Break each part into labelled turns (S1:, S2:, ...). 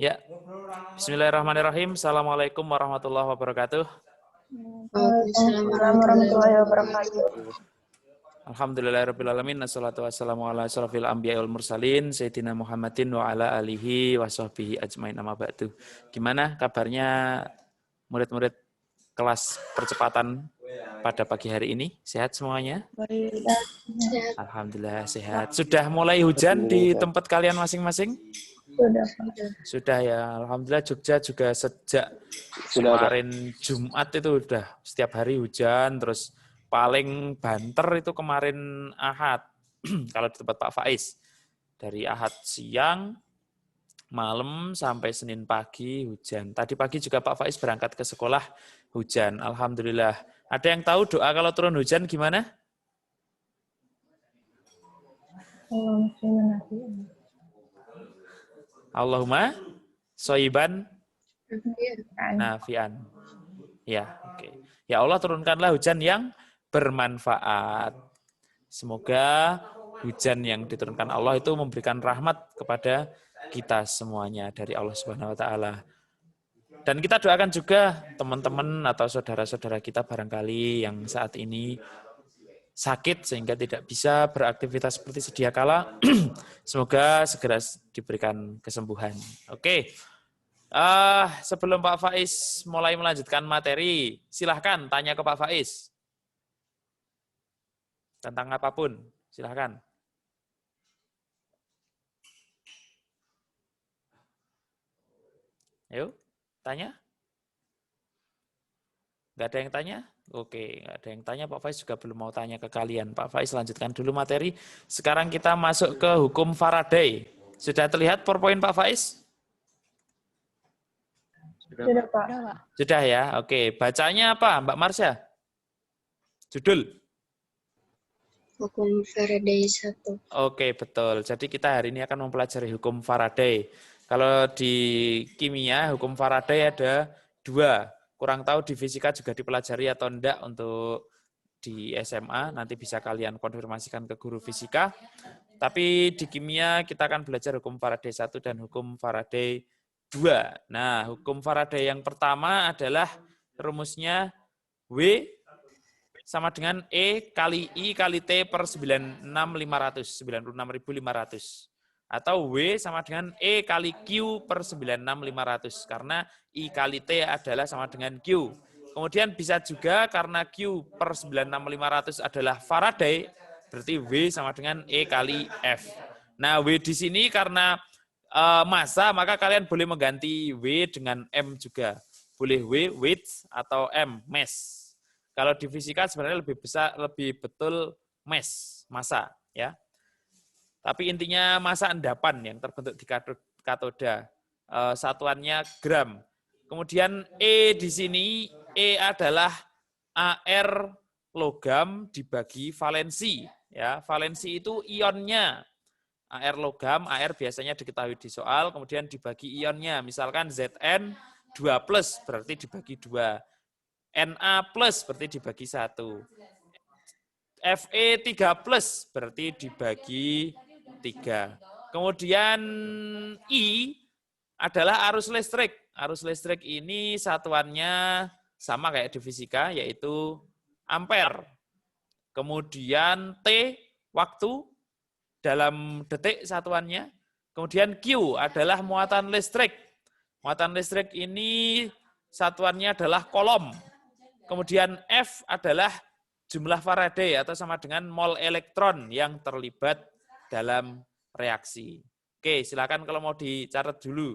S1: Ya, bismillahirrahmanirrahim. Assalamualaikum warahmatullahi wabarakatuh.
S2: Waalaikumsalam warahmatullahi wabarakatuh.
S1: Alhamdulillahirrabbilalamin. Assalatu wassalamu ala asrafil anbiya wal mursalin. Sayyidina Muhammadin wa ala alihi wa sahbihi ajmain amma ba'du. Gimana kabarnya murid-murid kelas percepatan pada pagi hari ini? Sehat semuanya? Alhamdulillah sehat. Sudah mulai hujan di tempat kalian masing-masing? Sudah ya. Alhamdulillah Jogja juga sejak kemarin Jumat itu udah setiap hari hujan, terus paling banter itu kemarin Ahad. Kalau di tempat Pak Faiz. Dari Ahad siang, malam sampai Senin pagi hujan. Tadi pagi juga Pak Faiz berangkat ke sekolah hujan. Alhamdulillah. Ada yang tahu doa kalau turun hujan gimana? Allahumma soiban nafian. Ya, oke. Ya Allah turunkanlah hujan yang bermanfaat. Semoga hujan yang diturunkan Allah itu memberikan rahmat kepada kita semuanya dari Allah Subhanahu wa taala. Dan kita doakan juga teman-teman atau saudara-saudara kita barangkali yang saat ini sakit sehingga tidak bisa beraktivitas seperti sedia kala. Semoga segera diberikan kesembuhan. Oke. Sebelum Pak Faiz mulai melanjutkan materi, silahkan tanya ke Pak Faiz. Tentang apapun, silahkan. Ayo, tanya. Nggak ada yang tanya? Oke, nggak ada yang tanya. Pak Faiz juga belum mau tanya ke kalian. Pak Faiz lanjutkan dulu materi. Sekarang kita masuk ke hukum Faraday. Sudah terlihat PowerPoint Pak Faiz?
S2: Sudah, Pak.
S1: Sudah ya, oke. Bacanya apa, Mbak Marsha? Judul?
S3: Hukum Faraday 1.
S1: Oke, betul. Jadi kita hari ini akan mempelajari hukum Faraday. Kalau di kimia, hukum Faraday ada 2. Kurang tahu di fisika juga dipelajari atau enggak untuk di SMA. Nanti bisa kalian konfirmasikan ke guru fisika. Tapi di kimia kita akan belajar hukum Faraday 1 dan hukum Faraday 2. Nah, hukum Faraday yang pertama adalah rumusnya W sama dengan E kali I kali T per 96.500. Atau W sama dengan E kali Q per 96.500. Karena I kali T adalah sama dengan Q. Kemudian bisa juga karena Q per 96.500 adalah Faraday, berarti W sama dengan E kali F. Nah, W di sini karena massa, maka kalian boleh mengganti W dengan M juga. Boleh W, weight, atau M, mass. Kalau di fisika sebenarnya lebih betul mass, massa. Ya. Tapi intinya massa endapan yang terbentuk di katoda. Satuannya gram. Kemudian E di sini, E adalah AR logam dibagi valensi. Ya, valensi itu ionnya. AR logam, AR biasanya diketahui di soal, kemudian dibagi ionnya. Misalkan Zn 2+, berarti dibagi 2. Na+, berarti dibagi 1. Fe 3+, berarti dibagi 3. Kemudian I adalah arus listrik. Arus listrik ini satuannya sama kayak di fisika, yaitu ampere. Kemudian T, waktu, dalam detik satuannya. Kemudian Q adalah muatan listrik. Muatan listrik ini satuannya adalah kolom. Kemudian F adalah jumlah Faraday atau sama dengan mol elektron yang terlibat dalam reaksi. Oke, silakan kalau mau dicatat dulu.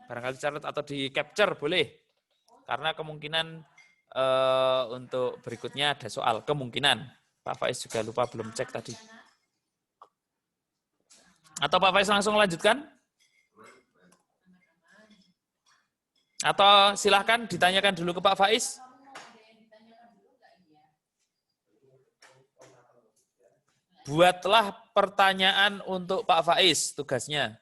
S1: Barangkali catat atau di capture boleh. Karena kemungkinan untuk berikutnya ada soal. Kemungkinan. Pak Faiz juga lupa belum cek tadi. Atau Pak Faiz langsung lanjutkan? Atau silahkan ditanyakan dulu ke Pak Faiz. Buatlah pertanyaan untuk Pak Faiz tugasnya.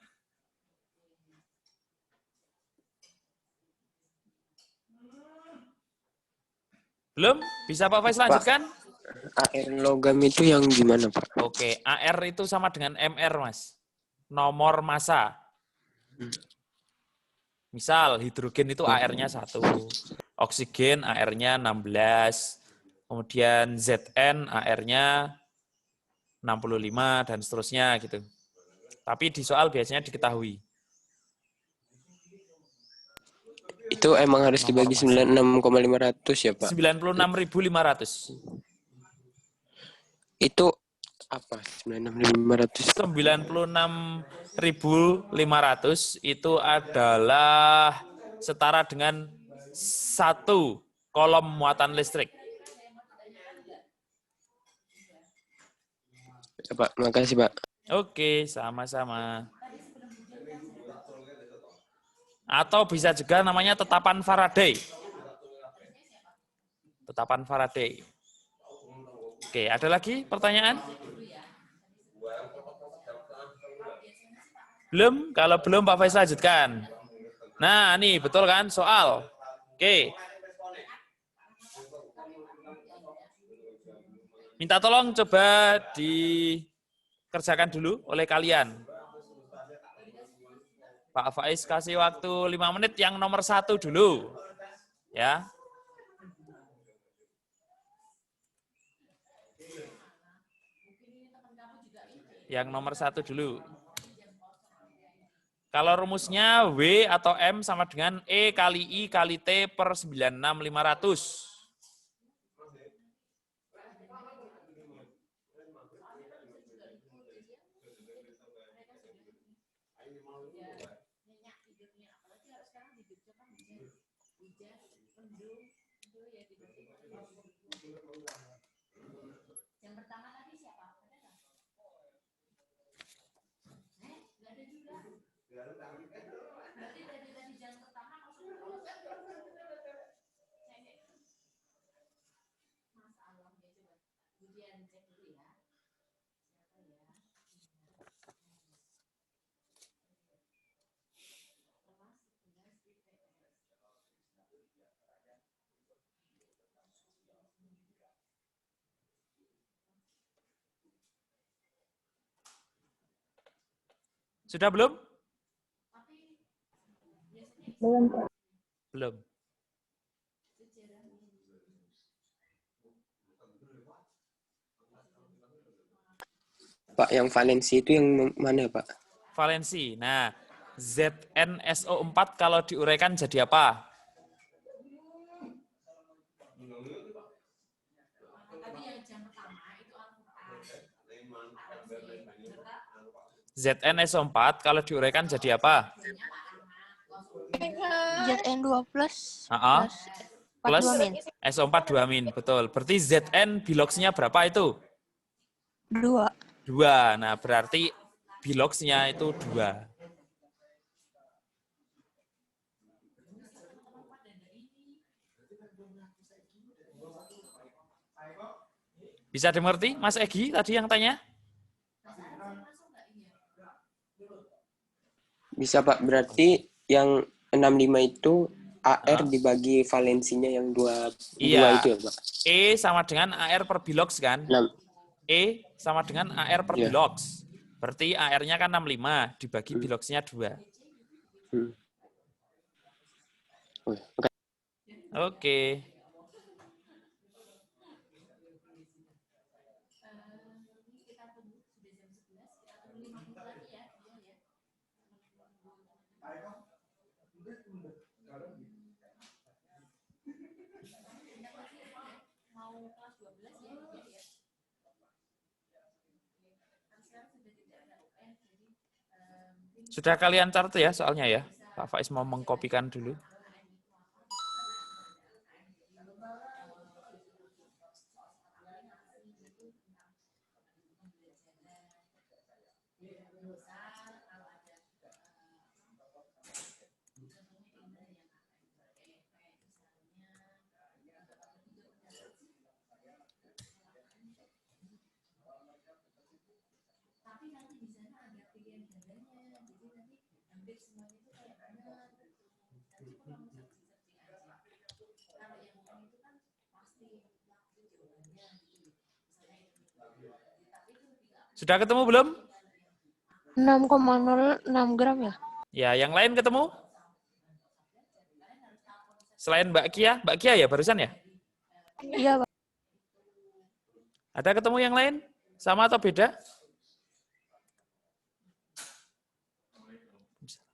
S1: Belum? Bisa Pak Faiz lanjutkan?
S4: AR logam itu yang gimana, Pak?
S1: Oke, AR itu sama dengan MR, Mas. Nomor massa. Misal hidrogen itu AR-nya 1, oksigen AR-nya 16, kemudian Zn AR-nya 65 dan seterusnya gitu. Tapi di soal biasanya diketahui.
S4: Itu emang harus dibagi
S1: Nomor massa.
S4: 96,500 ya, Pak?
S1: 96.500.
S4: Itu apa? 96.500.
S1: 96.500 itu adalah setara dengan 1 kolom muatan listrik.
S4: Ya, Pak. Makasih, Pak.
S1: Oke, sama-sama. Atau bisa juga namanya tetapan Faraday. Tetapan Faraday. Oke, ada lagi pertanyaan? Belum? Kalau belum Pak Faiz lanjutkan. Nah, nih betul kan soal. Oke. Minta tolong coba dikerjakan dulu oleh kalian. Pak Faiz kasih waktu 5 menit yang nomor 1 dulu. Ya. Yang nomor 1 dulu. Kalau rumusnya W atau M sama dengan E kali I kali T per 96.500. Sudah belum?
S2: Belum, Pak.
S1: Belum.
S4: Pak, yang valensi itu yang mana, Pak?
S1: Valensi. Nah, ZnSO4 kalau diuraikan jadi apa? ZnSO4 kalau diuraikan jadi apa?
S3: Zn2 plus
S1: Plus
S3: plus 42 min.
S1: SO4 2-, betul. Berarti Zn biloxnya berapa itu?
S3: 2.
S1: 2. Nah, berarti biloxnya itu 2. Bisa dimengerti, Mas Egi tadi yang tanya?
S4: Bisa, Pak. Berarti yang 65 itu AR dibagi valensinya yang 2
S1: Iya.
S4: itu ya, Pak?
S1: E sama dengan AR per bilox kan?
S4: 6.
S1: E sama dengan AR per
S4: Iya.
S1: bilox. Berarti AR-nya kan 65, dibagi biloxnya 2. Oke. Sudah kalian catat ya soalnya ya? Pak Faiz mau mengkopikan dulu. Sudah ketemu belum?
S3: 6,06 gram ya?
S1: Ya, yang lain ketemu? Selain Mbak Kia ya barusan ya?
S3: Iya, Pak.
S1: Ada ketemu yang lain? Sama atau beda?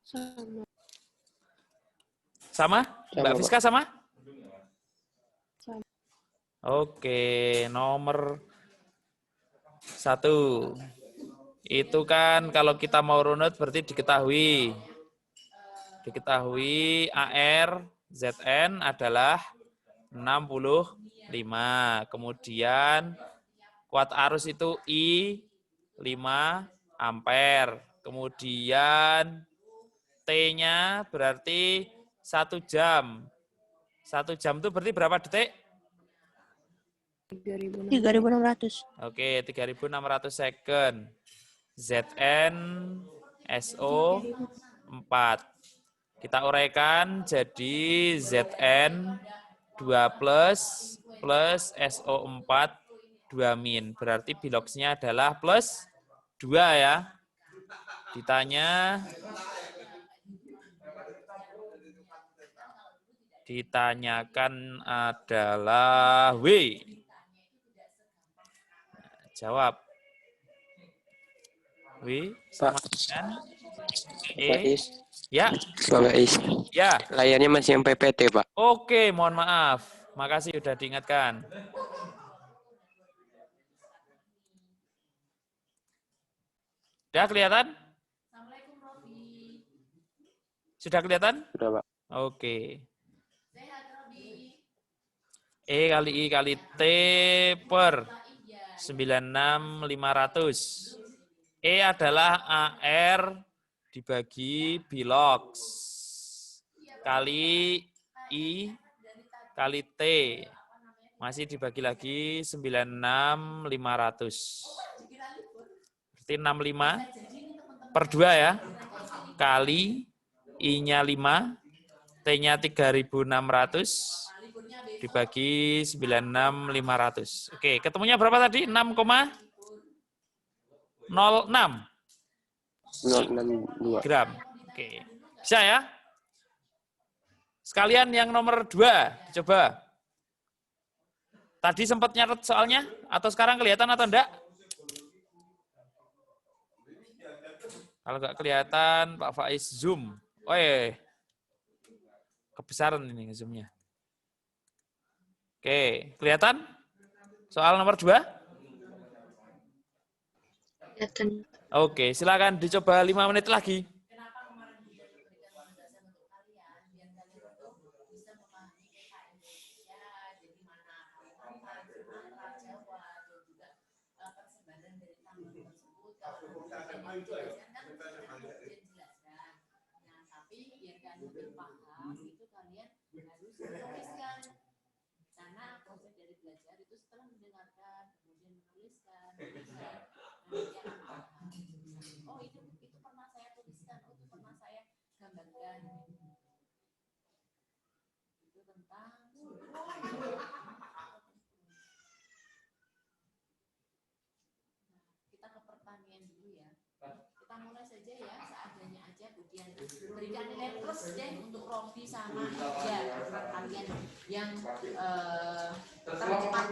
S3: Sama.
S1: Sama? Mbak
S4: Sama,
S1: Fiska sama?
S3: Sama.
S1: Oke, nomor 1. Itu kan kalau kita mau runut berarti diketahui. Diketahui AR ZN adalah 65. Kemudian kuat arus itu I 5 ampere. Kemudian T-nya berarti 1 jam. 1 jam itu berarti berapa detik?
S3: 3.600.
S1: Oke, 3.600 second. ZN SO 4. Kita uraikan jadi ZN 2 plus SO 4 2 min. Berarti biloxnya adalah plus 2 ya. Ditanyakan adalah W. Jawab. W sama dengan E.
S4: Faiz.
S1: Ya,
S4: Pak Faiz.
S1: ya.
S4: Layarnya masih yang PPT, Pak.
S1: Oke, mohon maaf. Makasih sudah diingatkan. Sudah kelihatan? Sudah kelihatan?
S4: Sudah, Pak.
S1: Oke. E kali I kali T per 96.500. E adalah AR dibagi bilox kali I kali T. Masih dibagi lagi 96.500. Berarti 65 per 2 ya. Kali I-nya 5, T-nya 3.600 dibagi 96.500. Oke, ketemunya berapa tadi? 6,06
S4: 062.
S1: gram. Oke, bisa ya? Sekalian yang nomor 2, coba. Tadi sempat nyatet soalnya? Atau sekarang kelihatan atau enggak? Kalau enggak kelihatan, Pak Faiz zoom. Oh kebesaran ini zoomnya. Oke, kelihatan? Soal nomor 2?
S3: Kelihatan.
S1: Oke, silakan dicoba 5 menit lagi.
S5: Berikan nilai plus deh untuk Rofi sama Ija, kalian yang tercepat.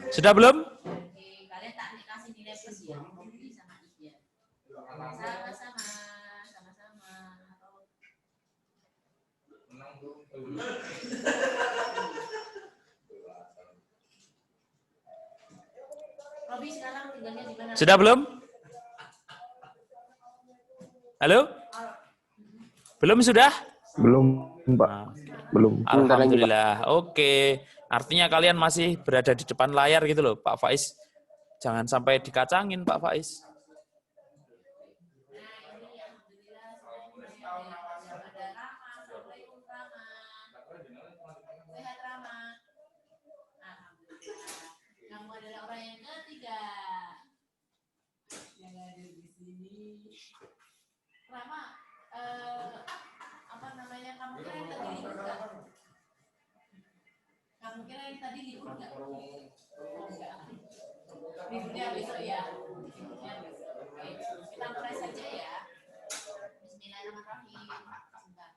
S1: Sudah belum?
S5: Kalian tak kasih nilai plus ya, Rofi sama Ija. Sama-sama. Robi sekarang tinggalnya di mana?
S1: Sudah belum? Halo? Belum sudah?
S6: Belum, Pak.
S1: Nah,
S6: Belum.
S1: alhamdulillah. Oke. Artinya kalian masih berada di depan layar gitu loh, Pak Faiz. Jangan sampai dikacangin, Pak Faiz.
S5: Kamu adalah orang yang ketiga yang hadir di sini. Rama, kira yang tadi libur nggak? Oh, enggak. Liburnya besok ya. Liburnya besok. Oke. Kita mulai saja ya. Bismillahirrahmanirrahim. Sebentar.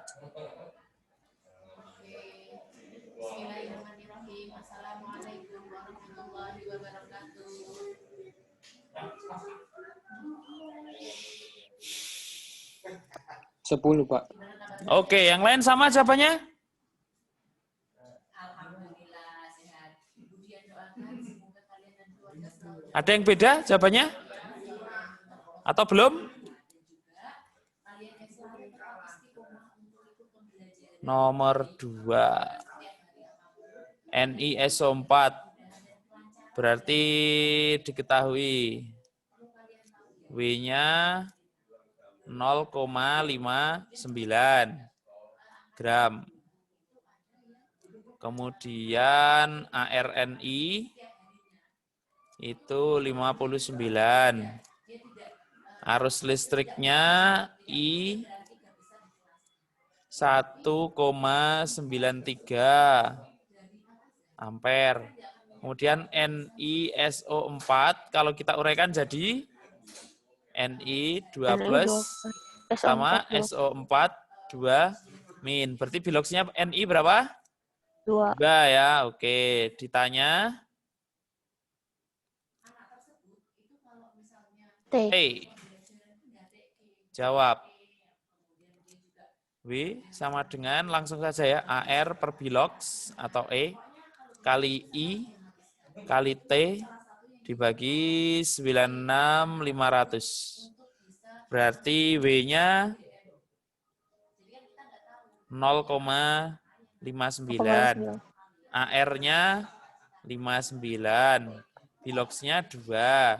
S5: Stop share. Bismillahirrahmanirrahim. Assalamualaikum warahmatullahi wabarakatuh.
S4: 10, Pak.
S1: Oke, yang lain sama jawabannya?
S5: Alhamdulillah sehat. Ibu Dian doakan semoga kalian dan keluarga selalu
S1: Ada yang beda jawabannya? Atau belum?
S5: kalian yang selalu tetap istiqomah untuk ikut pembelajaran
S1: Nomor 2. NiSO4. Berarti diketahui W-nya 0,59 gram. Kemudian ARNI itu 59. Arus listriknya I 1,93 ampere. Kemudian NiSO4 kalau kita uraikan jadi Ni 2 plus sama SO4 2 min. Berarti biloksinya Ni berapa?
S3: 2.
S1: 2 ya. Oke, ditanya
S3: T.
S1: Jawab. W sama dengan langsung saja ya AR per biloks atau E kali I kali T dibagi 96.500. Berarti W-nya 0,59. AR-nya 59. Biloksnya 2.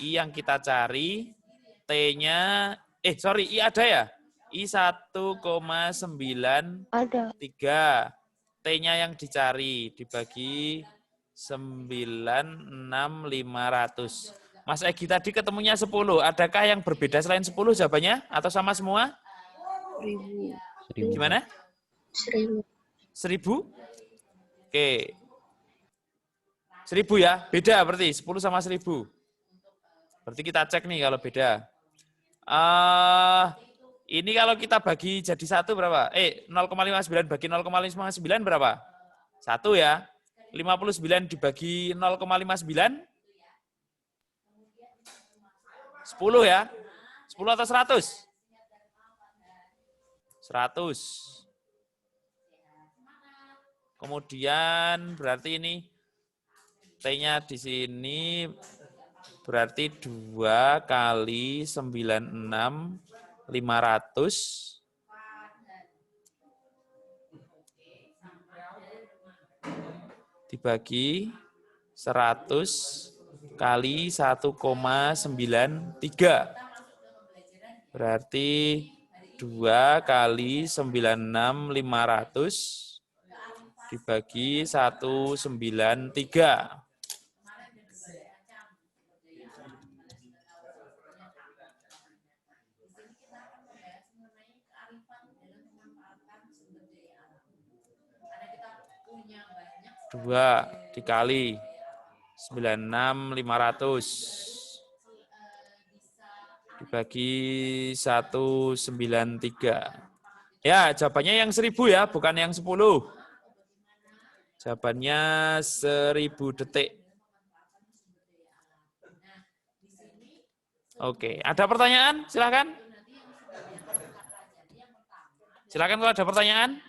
S1: I yang kita cari, T-nya, I ada ya? I 1,93.
S3: Ada.
S1: T-nya yang dicari, dibagi 96.500. Mas Egi tadi ketemunya 10. Adakah yang berbeda selain 10 jawabannya? Atau sama semua?
S3: 1000.
S1: Gimana?
S3: 1000.
S1: 1000? Oke. 1000 ya? Beda berarti, 10 sama 1000. Berarti kita cek nih kalau beda. Ini kalau kita bagi jadi 1 berapa? 0,59 bagi 0,59 berapa? 1 ya. 59 dibagi 0,59? 10 ya. 10 atau 100? 100. Kemudian berarti ini T-nya di sini berarti 2 kali 96.500 dibagi 100 kali 1,93. Berarti 2 kali 96.500 dibagi 193. Dua dikali 96.500 dibagi 193. Ya, jawabannya yang 1000 ya, bukan yang 10. Jawabannya 1000 detik. Oke, ada pertanyaan? Silakan. Silakan kalau ada pertanyaan.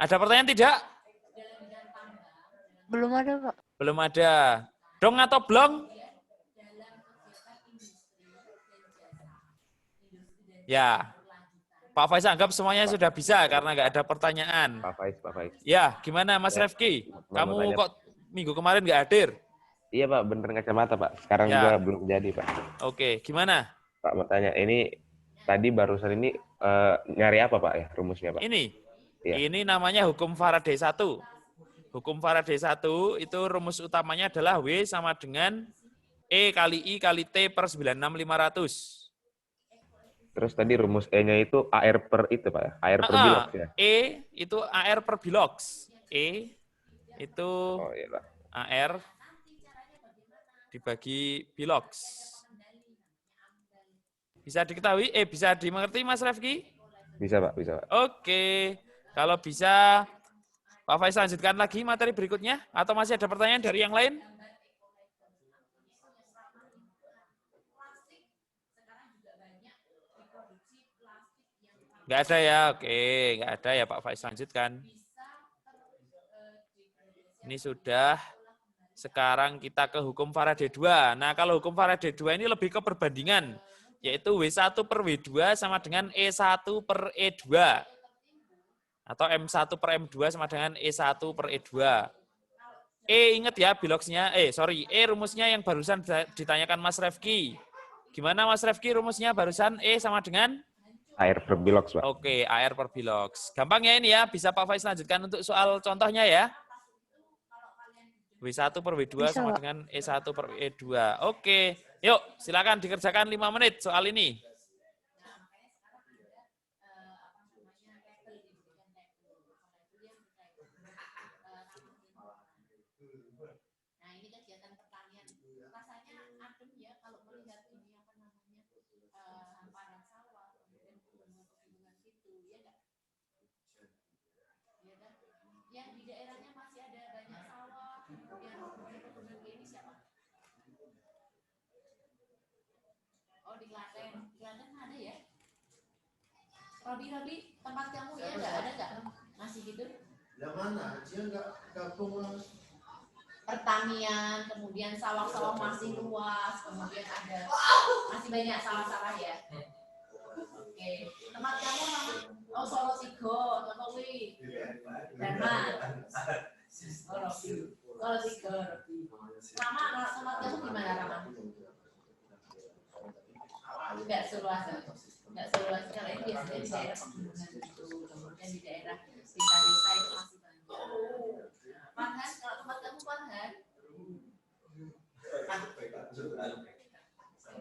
S1: Ada pertanyaan tidak?
S3: Belum ada, Pak.
S1: Belum ada. Dong atau blong? Ya. Pak Faiz anggap semuanya sudah bisa karena nggak ada pertanyaan.
S6: Pak Faiz.
S1: Ya, gimana Mas
S6: Ya,
S1: Refki?
S6: mau
S1: Kamu
S6: tanya.
S1: kok minggu kemarin nggak hadir?
S6: Iya Pak, bener kacamata Pak. Sekarang
S1: Ya.
S6: juga belum jadi Pak.
S1: Oke, gimana?
S6: Pak mau tanya, ini tadi barusan ini nyari apa Pak ya rumusnya Pak?
S1: Ini.
S6: Iya.
S1: Ini namanya hukum Faraday 1. Hukum Faraday 1 itu rumus utamanya adalah W sama dengan E kali I kali T per 96500.
S6: Terus tadi rumus E-nya itu AR per itu Pak ya? AR per bilox ya?
S1: E itu AR per bilox. E itu
S6: Oh iya Pak.
S1: AR dibagi bilox. Bisa diketahui? Bisa dimengerti Mas Refki?
S6: Bisa Pak, bisa Pak.
S1: Oke. Kalau bisa, Pak Faiz lanjutkan lagi materi berikutnya? Atau masih ada pertanyaan dari yang lain? Nggak ada ya? Oke, nggak ada ya Pak Faiz lanjutkan. Ini sudah, sekarang kita ke hukum Faraday 2. Nah, kalau hukum Faraday 2 ini lebih ke perbandingan, yaitu W1 per W2 sama dengan E1 per E2. Atau M1 per M2 sama dengan E1 per E2. E ingat ya biloxnya, E rumusnya yang barusan ditanyakan Mas Refki. Gimana Mas Refki rumusnya barusan E sama dengan?
S6: AR per bilox Pak.
S1: Oke, AR per bilox. Gampang ya ini ya, bisa Pak Faiz lanjutkan untuk soal contohnya ya. W1 per W2
S3: Bisa,
S1: sama
S3: Pak.
S1: dengan E1 per E2. Oke, yuk silakan dikerjakan 5 menit soal ini.
S5: Nah, ini kegiatan pertanian. Rasanya adem ya kalau melihat ini apa namanya hamparan sawah, kemudian pegunungan-pegunungan gitu, ya enggak? Ya kan? Yang di daerahnya masih ada banyak sawah, kemudian pegunungan ini siapa? Oh, di Klaten. Klaten ada ya? Robi, tempat kamu ya enggak ada enggak? Masih gitu?
S7: Yang mana? Dia nggak gabung Mas.
S5: Pertanian, kemudian sawah-sawah masih luas, kemudian ada masih banyak sawah-sawah ya. Oke, tempat kamu nama? Oh, Solo Sigo, Jokowi, Dharma, Solo Sigo. Rama, tempat kamu gimana Rama? Enggak seluas, kalau ini biasanya di daerah pegunungan itu, kemudian di daerah desa-desa itu masih banyak. Farhan, kalau tempat kamu Farhan?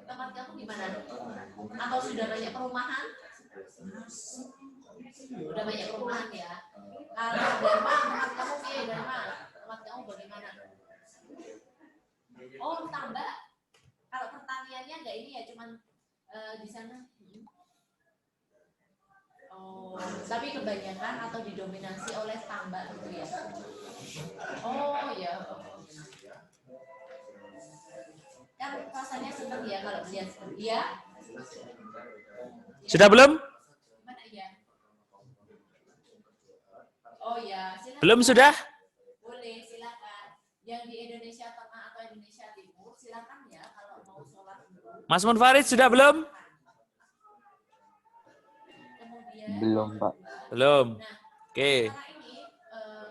S5: Tempat kamu di mana? Atau sudah banyak perumahan? Sudah banyak perumahan ya. Kalau Dharma, tempat kamu ya Dharma? Tempat kamu bagaimana? Oh, tambah. Kalau pertaniannya enggak ini ya, cuman di sana. Oh, tapi kebanyakan atau didominasi oleh tambak gitu ya. Oh ya. Kan rasanya senang ya kalau melihat seperti ya.
S1: Sudah belum?
S5: Mana ya? Oh ya, silakan.
S1: Belum sudah?
S5: Boleh, silakan. Yang di Indonesia Tengah atau Indonesia Timur, silakan ya kalau mau sholat dulu.
S1: Mas Munfarid sudah belum?
S5: Kemudian,
S8: Belum, Pak.
S1: Belum.
S5: nah,
S1: Oke.
S5: karena ini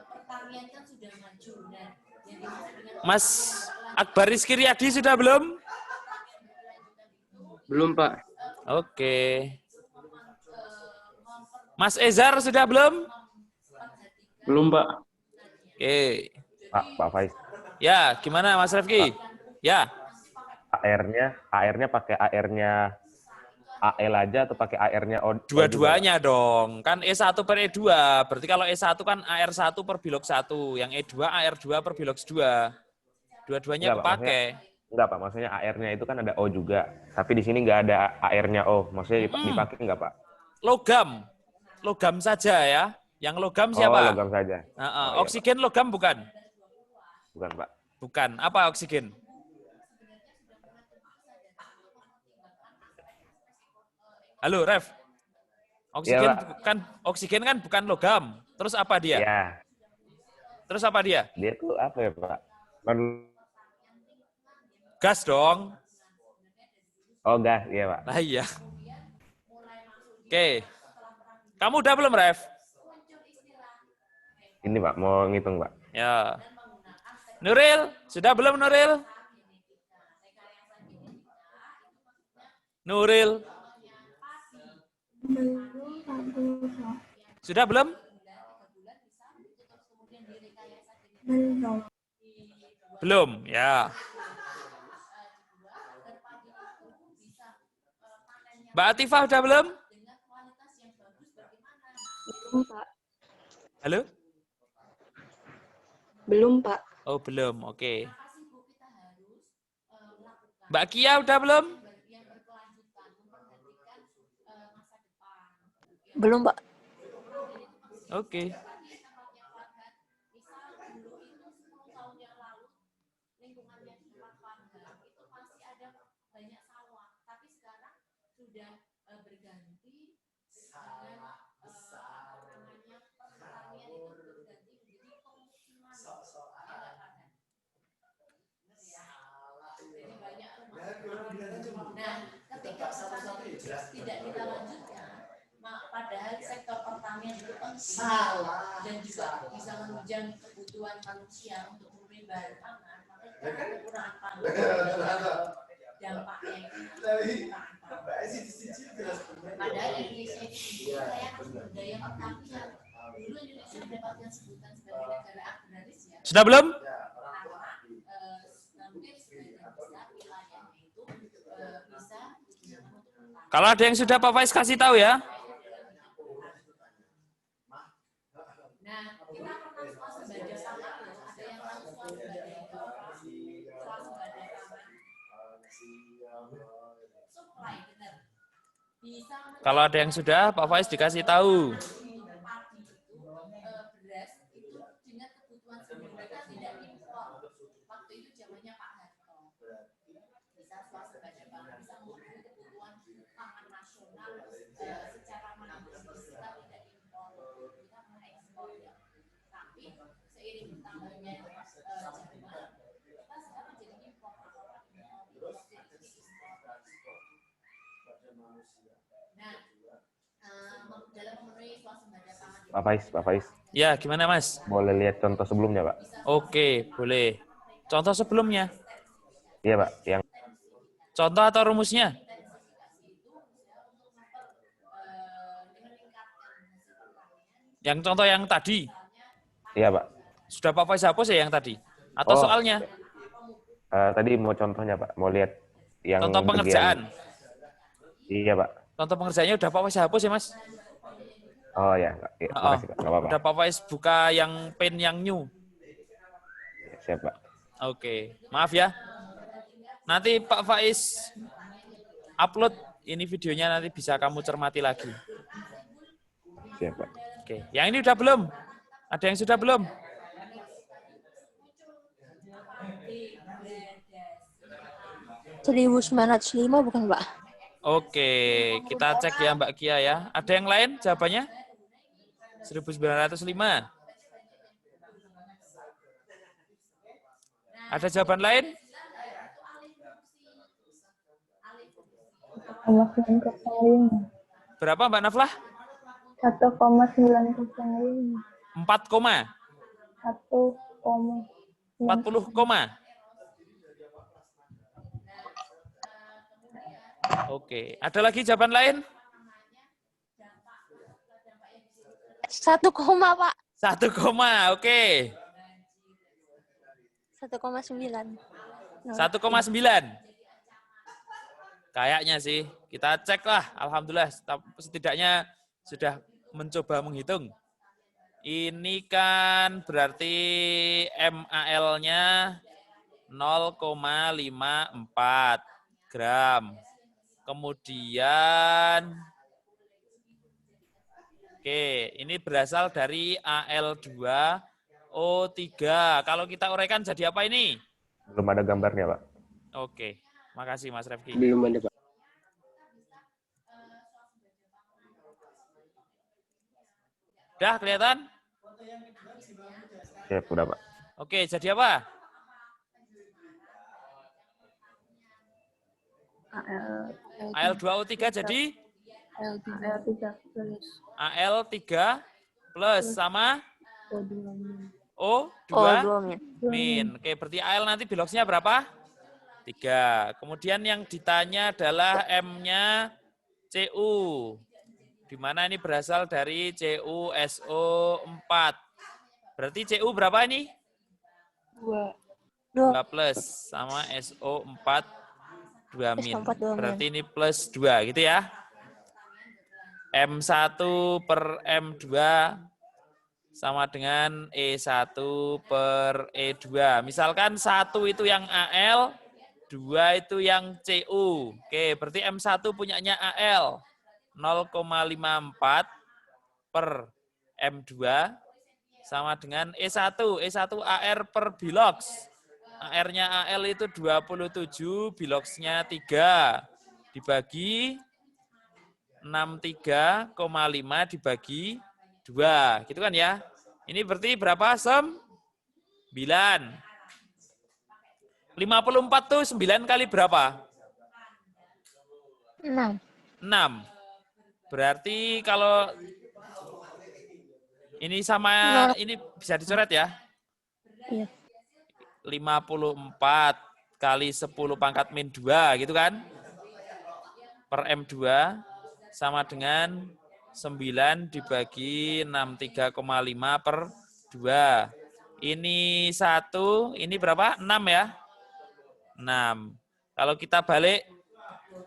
S5: pertanian kan sudah maju. Nah, yang dimaksud dengan
S1: Mas Akbar Rizky Riyadi sudah belum?
S8: Belum, Pak.
S1: Oke. Mas Ezar sudah belum?
S8: Belum, Pak.
S1: Oke.
S6: Pak Faiz.
S1: Ya, gimana Mas Refki? Ya.
S6: AR-nya pakai AR-nya AL aja atau pakai AR-nya O?
S1: Dua-duanya dong. Kan E1 per E2. Berarti kalau E1 kan AR1 per bilox 1. Yang E2 AR2 per bilox 2. Dua-duanya
S6: Enggak, Pak,
S1: kepake.
S6: Enggak, Pak. Maksudnya AR-nya itu kan ada O juga. Tapi di sini nggak ada AR-nya O. Maksudnya dipakai nggak, Pak?
S1: Logam. Logam saja ya. Yang logam
S6: Oh,
S1: siapa?
S6: logam saja. Oh, iya,
S1: Oksigen logam bukan?
S6: Bukan, Pak.
S1: Bukan. Apa oksigen? Halo, Ref. Oksigen
S6: Ya,
S1: oksigen kan bukan logam. Terus apa dia?
S6: Ya.
S1: Terus apa dia?
S6: Dia tuh apa ya, Pak?
S1: Gas dong.
S6: Oh, gas. Iya, Pak.
S1: Nah iya. Oke. Kamu udah belum, Ref?
S6: Ini, Pak. Mau ngitung, Pak.
S1: Ya. Nuril, sudah belum Nuril? Nuril. Sudah belum?
S2: Belum.
S1: Belum, ya. Mbak Atifah udah belum?
S3: Belum, Pak.
S1: Halo?
S3: Belum, Pak.
S1: Oh, belum. Oke. Mbak Kia udah belum?
S3: Belum, Pak.
S1: Oke.
S5: Nah, ketika pertanian itu tidak kita lanjutkan, padahal sektor pertanian itu penting dan juga bisa menunjang kebutuhan manusia untuk memenuhi bahan pangan, maka kita akan kekurangan pangan. Dampaknya itu kekurangan pangan. Padahal Indonesia ini kaya sumber daya pertanian. Dulu Indonesia mendapatkan sebutan sebagai negara agraris ya.
S1: Sudah belum? Kalau ada yang sudah Pak Faiz kasih tahu ya.
S5: Nah, kita pernah swasembada pangan loh. Ada yang tahu swasembada itu apa? Swasembada pangan. Supply, benar. Bisa
S1: Kalau ada yang sudah Pak Faiz dikasih tahu.
S5: padi itu, beras itu dengan kebutuhan sehari mereka tidak impor. Waktu itu zamannya Pak Harto. Bisa swasembada pangan, bisa memenuhi kebutuhan pangan nasional secara mandiri, kita tidak impor, kita mengekspor ya. Tapi seiring bertambahnya zaman, kita sekarang jadi impor, orang impor, jadi impor. Nah, dalam memenuhi swasembada pangan
S6: Pak Faiz.
S1: Ya, gimana Mas?
S6: Boleh lihat contoh sebelumnya, Pak?
S1: Oke, boleh. Contoh sebelumnya.
S6: Iya, Pak. Yang
S1: Contoh atau rumusnya? Yang contoh yang tadi.
S6: iya, Pak.
S1: Sudah Pak Faiz hapus ya yang tadi? Atau
S6: Oh,
S1: soalnya?
S6: Tadi mau contohnya, Pak. Mau lihat yang
S1: Contoh pengerjaan.
S6: Iya, Pak.
S1: Contoh pengerjaannya udah Pak Faiz hapus ya Mas?
S6: Oh ya, ya
S1: Oh,
S6: makasih, Pak. Nggak apa-apa.
S1: udah Pak Faiz buka yang pen yang new.
S6: Siap, Pak.
S1: Oke, maaf ya. Nanti Pak Faiz upload ini videonya, nanti bisa kamu cermati lagi.
S6: Siap, Pak.
S1: Oke, yang ini udah belum? Ada yang sudah belum?
S3: Rp1.905 bukan, Pak?
S1: Oke, kita cek ya Mbak Kia ya. Ada yang lain jawabannya? 1905. Ada jawaban lain? Berapa Mbak Naflah?
S2: 1,905.
S1: 4 koma?
S2: 1,9.
S1: 40 koma? Oke, ada lagi jawaban lain?
S3: 1, Pak.
S1: 1 koma, oke.
S3: 1,9.
S1: 1,9. Kayaknya sih. Kita cek lah. Alhamdulillah. Setidaknya sudah mencoba menghitung. Ini kan berarti MAL-nya 0,54 gram. Kemudian, oke, ini berasal dari AL2O3. Kalau kita uraikan jadi apa ini?
S6: Belum ada gambarnya, Pak.
S1: Oke, makasih Mas Refki.
S4: Belum ada, Pak.
S1: Udah kelihatan?
S6: Siap, udah, Pak.
S1: Oke, jadi apa? AL2O3 jadi
S2: AL3 plus
S1: AL3 plus sama O2
S3: O2
S1: min. Oke, berarti AL nanti biloksnya berapa? 3. Kemudian yang ditanya adalah M-nya Cu. Di mana ini berasal dari CuSO4. Berarti Cu berapa ini?
S2: 2.
S3: 2
S1: 2 plus sama SO4 2 min.
S3: SO4 2 min.
S1: Berarti ini plus 2 gitu ya. M1 per M2 sama dengan E1 per E2. Misalkan 1 itu yang AL, 2 itu yang CU. Oke, berarti M1 punyanya AL 0,54 per M2 sama dengan E1. E1 AR per bilox. AR-nya AL itu 27, biloxnya 3. Dibagi 63,5 dibagi 2. Gitu kan ya. Ini berarti berapa, Sem? 9. 54 tuh 9 kali berapa?
S3: 6.
S1: 6. Berarti kalau ini sama ini bisa dicoret ya?
S3: Iya.
S1: 54 kali 10 pangkat min 2 gitu kan? Per M2 sama dengan 9 dibagi 63,5 per 2. Ini 1, ini berapa? 6 ya? 6. Kalau kita balik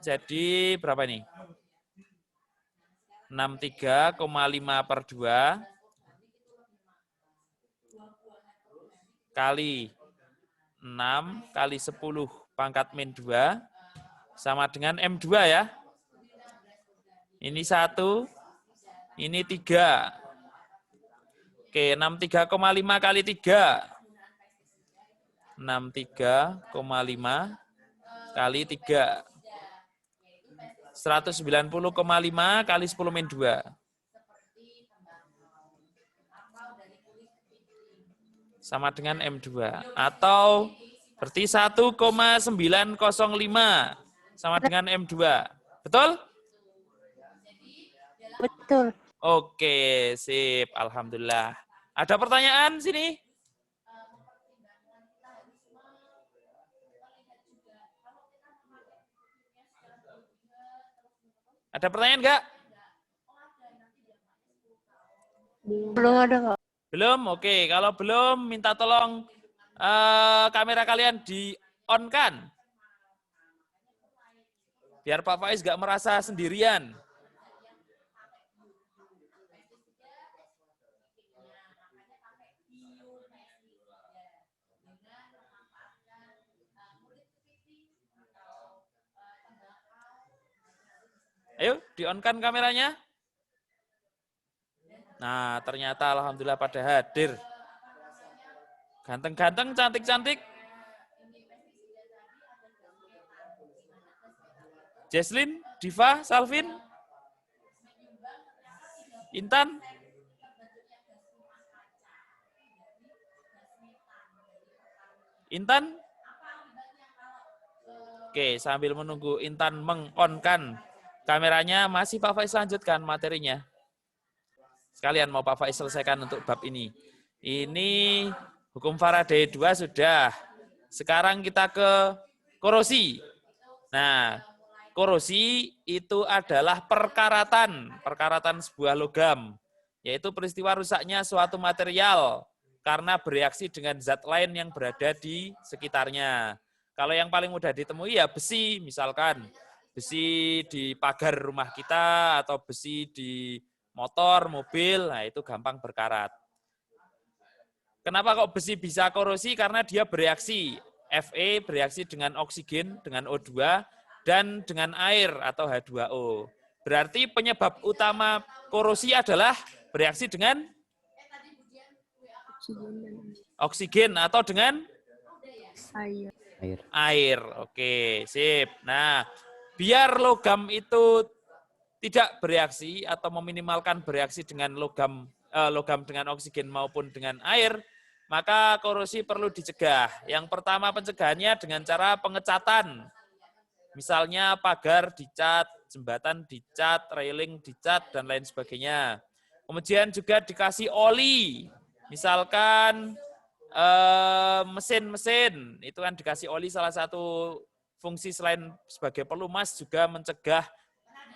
S1: jadi berapa nih? 63,5 per 2 kali 6 kali 10 pangkat min 2 sama dengan M2 ya. Ini 1, ini 3. Oke, 63,5 kali 3. 63,5 kali 3. 190,5 kali 10 min 2. Sama dengan M2. Atau berarti 1,905 sama dengan M2. Betul?
S3: Betul.
S1: Oke, sip. Alhamdulillah. Ada pertanyaan sini? Ada pertanyaan enggak?
S3: Belum ada, Kak.
S1: Belum? Oke. Kalau belum, minta tolong kamera kalian di-on kan? Biar Pak Faiz enggak merasa sendirian. Ayo, di-on-kan kameranya. Nah, ternyata alhamdulillah pada hadir. Ganteng-ganteng, cantik-cantik. Jesslyn, Diva, Salvin, Intan. Intan. Oke, sambil menunggu Intan meng-on-kan kameranya, masih Pak Faiz lanjutkan materinya. Sekalian mau Pak Faiz selesaikan untuk bab ini. Ini hukum Faraday 2 sudah. Sekarang kita ke korosi. Nah, korosi itu adalah perkaratan sebuah logam, yaitu peristiwa rusaknya suatu material karena bereaksi dengan zat lain yang berada di sekitarnya. Kalau yang paling mudah ditemui ya besi, misalkan besi di pagar rumah kita atau besi di motor, mobil, nah itu gampang berkarat. Kenapa kok besi bisa korosi? Karena dia bereaksi. Fe bereaksi dengan oksigen, dengan O2, dan dengan air atau H2O. Berarti penyebab utama korosi adalah bereaksi dengan oksigen atau dengan
S2: Air.
S1: air. Oke, sip. Nah, biar logam itu tidak bereaksi atau meminimalkan bereaksi dengan logam dengan oksigen maupun dengan air, maka korosi perlu dicegah. Yang pertama pencegahannya dengan cara pengecatan. Misalnya pagar dicat, jembatan dicat, railing dicat, dan lain sebagainya. Kemudian juga dikasih oli. Misalkan mesin-mesin, itu kan dikasih oli, salah satu fungsi selain sebagai pelumas juga mencegah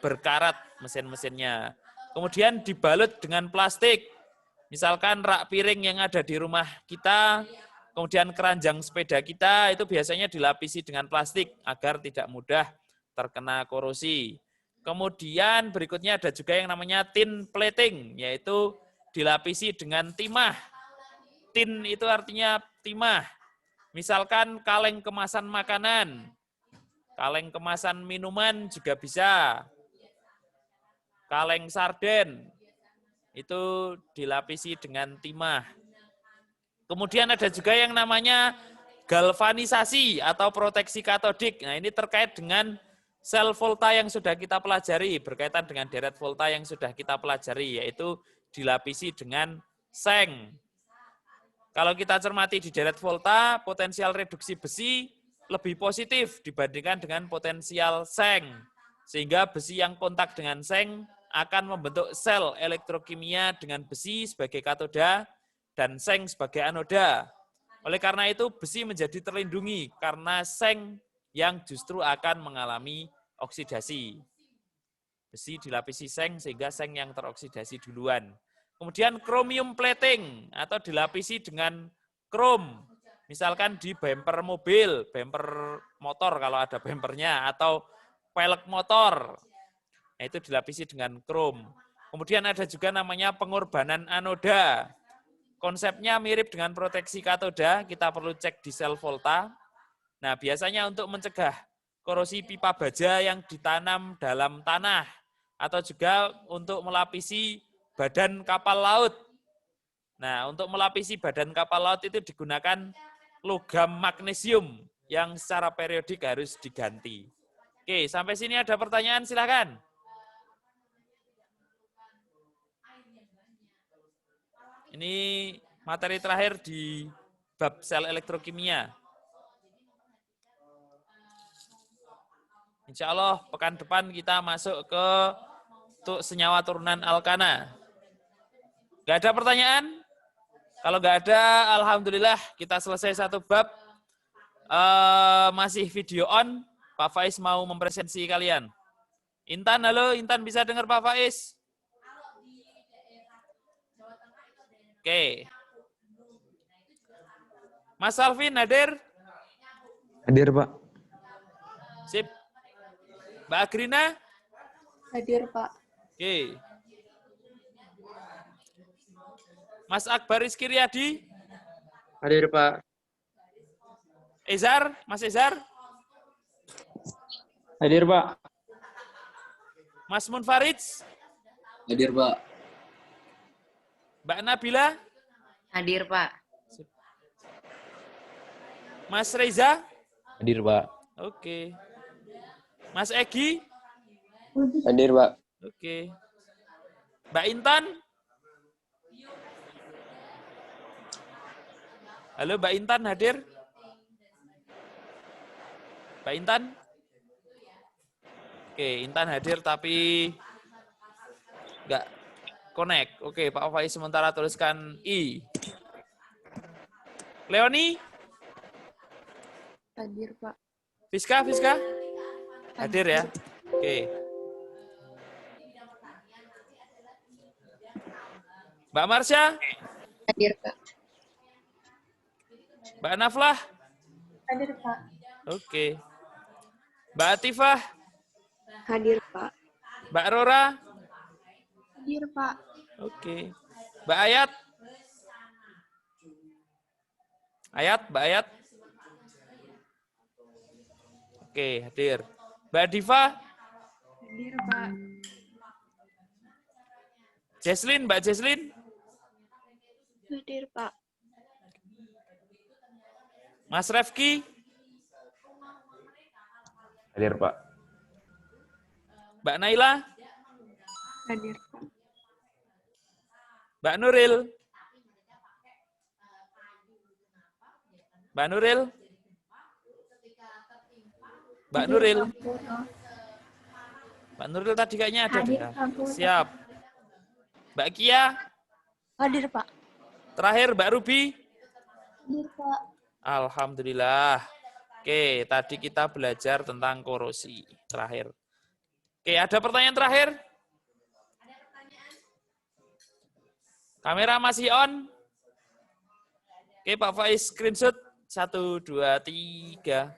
S1: berkarat mesin-mesinnya. Kemudian dibalut dengan plastik. Misalkan rak piring yang ada di rumah kita Kemudian keranjang sepeda kita itu biasanya dilapisi dengan plastik agar tidak mudah terkena korosi. Kemudian berikutnya ada juga yang namanya tin plating, yaitu dilapisi dengan timah. Tin itu artinya timah. Misalkan kaleng kemasan makanan, kaleng kemasan minuman juga bisa. Kaleng sarden itu dilapisi dengan timah. Kemudian ada juga yang namanya galvanisasi atau proteksi katodik. Nah, ini terkait dengan sel volta yang sudah kita pelajari, berkaitan dengan deret volta yang sudah kita pelajari, yaitu dilapisi dengan seng. Kalau kita cermati di deret volta, potensial reduksi besi lebih positif dibandingkan dengan potensial seng. Sehingga besi yang kontak dengan seng akan membentuk sel elektrokimia dengan besi sebagai katoda dan seng sebagai anoda. Oleh karena itu, besi menjadi terlindungi karena seng yang justru akan mengalami oksidasi. Besi dilapisi seng sehingga seng yang teroksidasi duluan. Kemudian chromium plating atau dilapisi dengan krom. Misalkan di bumper mobil, bumper motor kalau ada bumpernya, atau pelek motor. Nah, itu dilapisi dengan krom. Kemudian ada juga namanya pengorbanan anoda. Konsepnya mirip dengan proteksi katoda, kita perlu cek di sel volta. Nah, biasanya untuk mencegah korosi pipa baja yang ditanam dalam tanah, atau juga untuk melapisi badan kapal laut. Nah, untuk melapisi badan kapal laut itu digunakan logam magnesium yang secara periodik harus diganti. Oke, sampai sini ada pertanyaan, silakan. Ini materi terakhir di bab sel elektrokimia. Insya Allah pekan depan kita masuk ke untuk senyawa turunan alkana. Gak ada pertanyaan? Kalau gak ada, alhamdulillah kita selesai satu bab. Masih video on. Pak Faiz mau mempresentasi kalian. Intan, halo. Intan bisa dengar Pak Faiz? Oke. Mas Alvin hadir?
S8: Hadir, Pak.
S1: Sip. Mbak Agrina?
S3: Hadir, Pak.
S1: Oke. Mas Akbar Rizky Riyadi?
S8: Hadir, Pak.
S1: Ezar? Mas Ezar?
S8: Hadir, Pak.
S1: Mas Munfarid?
S8: Hadir, Pak.
S1: Mbak Nabila?
S9: Hadir, Pak.
S1: Mas Reza?
S8: Hadir, Pak.
S1: Oke. Mas Egi?
S4: Hadir, Pak.
S1: Oke. Mbak Intan? Halo, Mbak Intan hadir? Mbak Intan? Oke, Intan hadir tapi nggak connect. Oke, Pak Faiz sementara tuliskan I. Leoni?
S3: Hadir, Pak.
S1: Fiska? Hadir ya? Oke. Mbak Marsha?
S3: Hadir, Pak.
S1: Mbak Naflah?
S3: Hadir, Pak.
S1: Oke. Mbak Atifah?
S3: Hadir, Pak.
S1: Mbak Rora?
S3: Hadir, Pak.
S1: Oke. Mbak Ayat? Mbak Ayat? Oke, hadir. Mbak Diva?
S3: Hadir, Pak.
S1: Mbak Jesslyn?
S3: Hadir, Pak.
S1: Mas Refki?
S6: Hadir, Pak.
S1: Mbak Naila?
S3: Hadir, Pak.
S1: Mbak Nuril? Mbak Nuril? Mbak Nuril? Mbak Nuril tadi kayaknya ada. Siap. Mbak Kia?
S3: Hadir, Pak.
S1: Terakhir Mbak Ruby?
S3: Hadir, Pak.
S1: Alhamdulillah. Oke, tadi kita belajar tentang korosi. Terakhir. Oke, ada pertanyaan terakhir? Kamera masih on? Oke, Pak Faiz screenshot 1, 2, 3.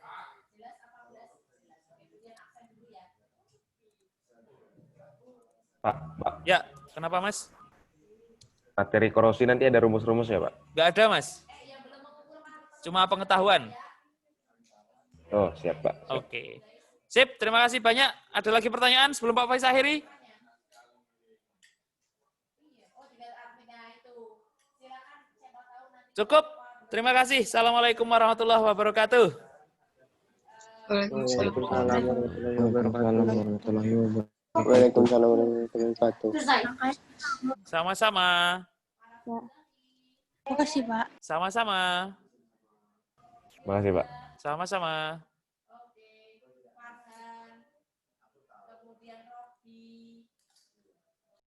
S6: Pak,
S1: Ya, kenapa Mas?
S6: materi korosi nanti ada rumus-rumus ya, Pak?
S1: Nggak ada Mas. Cuma pengetahuan.
S6: Oh, siap, Pak. Siap.
S1: Oke. Sip, terima kasih banyak. Ada lagi pertanyaan sebelum Pak Faiz akhiri? Cukup. Terima kasih. Assalamualaikum warahmatullahi wabarakatuh.
S4: Waalaikumsalam warahmatullahi wabarakatuh. Waalaikumsalam warahmatullahi wabarakatuh.
S1: Sama-sama.
S3: Makasih, Pak.
S1: Sama-sama.
S6: Makasih, Pak.
S1: Sama-sama.